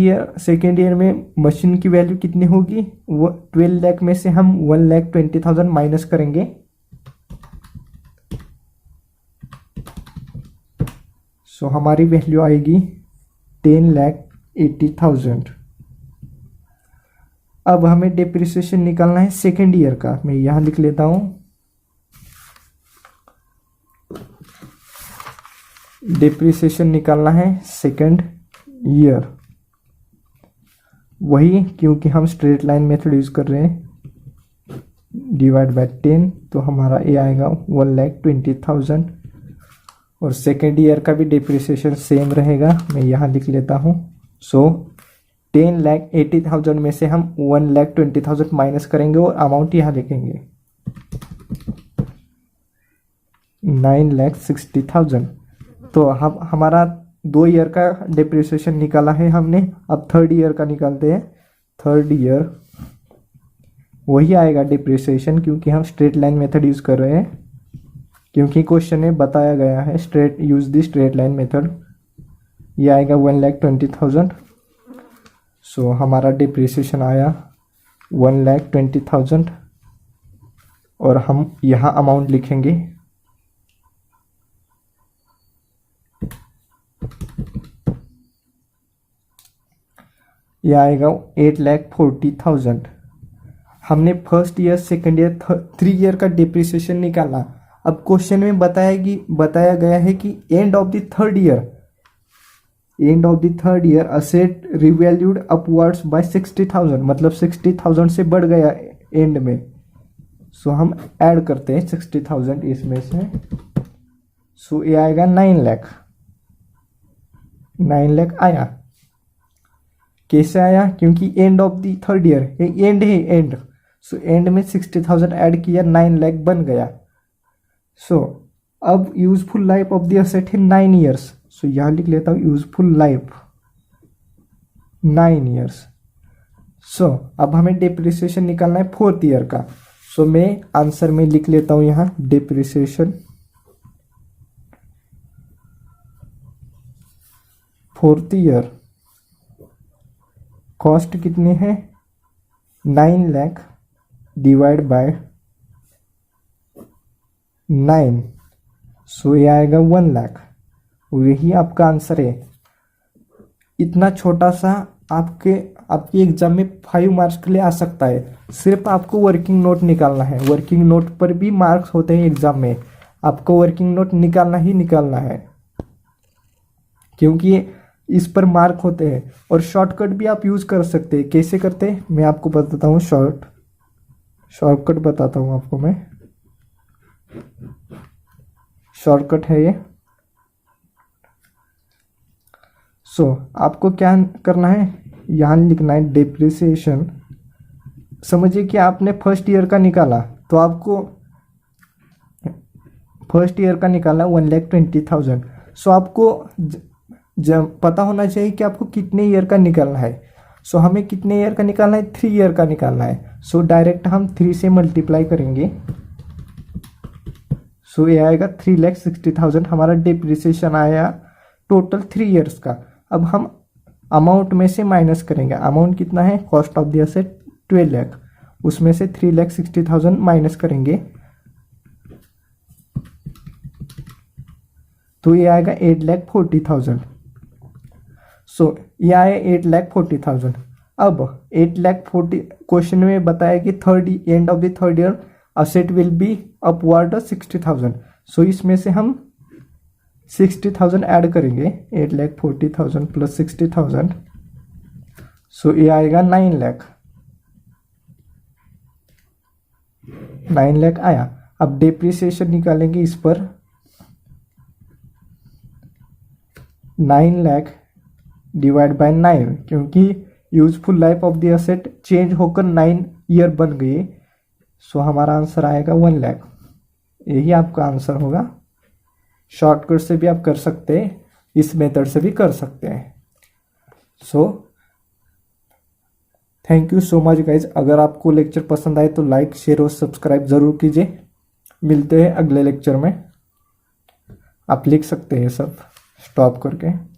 year में मशीन की वैल्यू कितनी होगी, वो 12 लाख में से हम 1,20,000 माइनस करेंगे। सो हमारी वैल्यू आएगी 10,80,000। अब हमें डिप्रिसिएशन निकालना है सेकेंड ईयर का। मैं यहाँ लिख लेता हूँ डिप्रिसिएशन निकालना है सेकेंड ईयर। वही, क्योंकि हम स्ट्रेट लाइन मेथड यूज कर रहे हैं, डिवाइड बाय 10, तो हमारा ये आएगा 1,20,000 और सेकेंड ईयर का भी डिप्रिसिएशन सेम रहेगा। मैं यहाँ लिख लेता हूँ। सो 10,80,000 में से हम 1,20,000 माइनस करेंगे और अमाउंट यहाँ लिखेंगे 9,60,000। तो हम हमारा 2 ईयर का डिप्रिसिएशन निकाला है हमने। अब थर्ड ईयर का निकालते हैं। थर्ड ईयर वही आएगा डिप्रिसिएशन, क्योंकि हम स्ट्रेट लाइन मेथड यूज़ कर रहे हैं। क्योंकि क्वेश्चन में बताया गया है straight use the straight line method. ये आएगा 1,20,000। सो हमारा डिप्रिसिएशन आया 1,20,000 और हम यहाँ अमाउंट लिखेंगे। ये आएगा 8,40,000। हमने first year, second year, 3 year का डिप्रिसिएशन निकाला। अब क्वेश्चन में बताया गया है कि end of the third year asset revalued upwards by 60,000, मतलब 60,000 से बढ़ गया एंड में। सो हम ऐड करते हैं 60,000 इसमें से। सो ये आएगा 9 लाख। 9 लाख आया। कैसे आया? क्योंकि and of the third year, and है एंड। सो एंड में 60,000 ऐड किया, 9 लाख बन गया। सो अब useful life of the asset है 9 ईयर्स। सो यहाँ लिख लेता हूँ यूजफुल लाइफ 9 ईयर्स। सो अब हमें डिप्रिसिएशन निकालना है 4th ईयर का। सो मैं आंसर में लिख लेता हूँ यहाँ डिप्रिसिएशन 4th ईयर कॉस्ट कितनी है? 9 लाख डिवाइड बाय 9। सो ये आएगा 1 लाख। यही आपका आंसर है। इतना छोटा सा आपके एग्जाम में 5 मार्क्स के लिए आ सकता है। सिर्फ आपको वर्किंग नोट निकालना है। वर्किंग नोट पर भी मार्क्स होते हैं एग्जाम में। आपको वर्किंग नोट निकालना ही निकालना है, क्योंकि इस पर मार्क होते हैं। और शॉर्टकट भी आप यूज कर सकते हैं। कैसे करते हैं मैं आपको बताता हूँ। शॉर्टकट बताता हूँ आपको मैं। शॉर्टकट है ये। सो आपको क्या करना है, यहाँ लिखना है डिप्रिसिएशन। समझिए कि आपने फर्स्ट ईयर का निकाला, तो आपको फर्स्ट ईयर का निकाला 1,20,000। सो आपको जब पता होना चाहिए कि आपको कितने ईयर का निकालना है। सो हमें कितने ईयर का निकालना है? 3 ईयर का निकालना है। सो डायरेक्ट हम 3 से मल्टीप्लाई करेंगे। सो ये आएगा 3,60,000। हमारा डिप्रिसिएशन आया टोटल 3 ईयर्स का। अब हम अमाउंट में से माइनस करेंगे। अमाउंट कितना है? Cost of the asset 12 lakh. उसमें से 3,60,000 माइनस करेंगे, तो ये आएगा 8,40,000। सो ये आया 8,40,000। अब 8,40,000 क्वेश्चन में बताया कि end of the third year asset will be upward 60,000। सो इसमें से हम 60,000 ऐड करेंगे। 8,40,000 प्लस 60,000। सो ये आएगा 9 लाख। 9 लाख आया। अब डिप्रिसिएशन निकालेंगे इस पर। 9 लाख डिवाइड बाय 9, क्योंकि useful life of the asset change होकर 9 ईयर बन गई। सो हमारा आंसर आएगा 1 लाख। यही आपका आंसर होगा। शॉर्टकट से भी आप कर सकते हैं, इस मेथड से भी कर सकते हैं। So thank you so much guys. अगर आपको लेक्चर पसंद आए तो लाइक, शेयर और सब्सक्राइब जरूर कीजिए। मिलते हैं अगले लेक्चर में। आप लिख सकते हैं सब स्टॉप करके।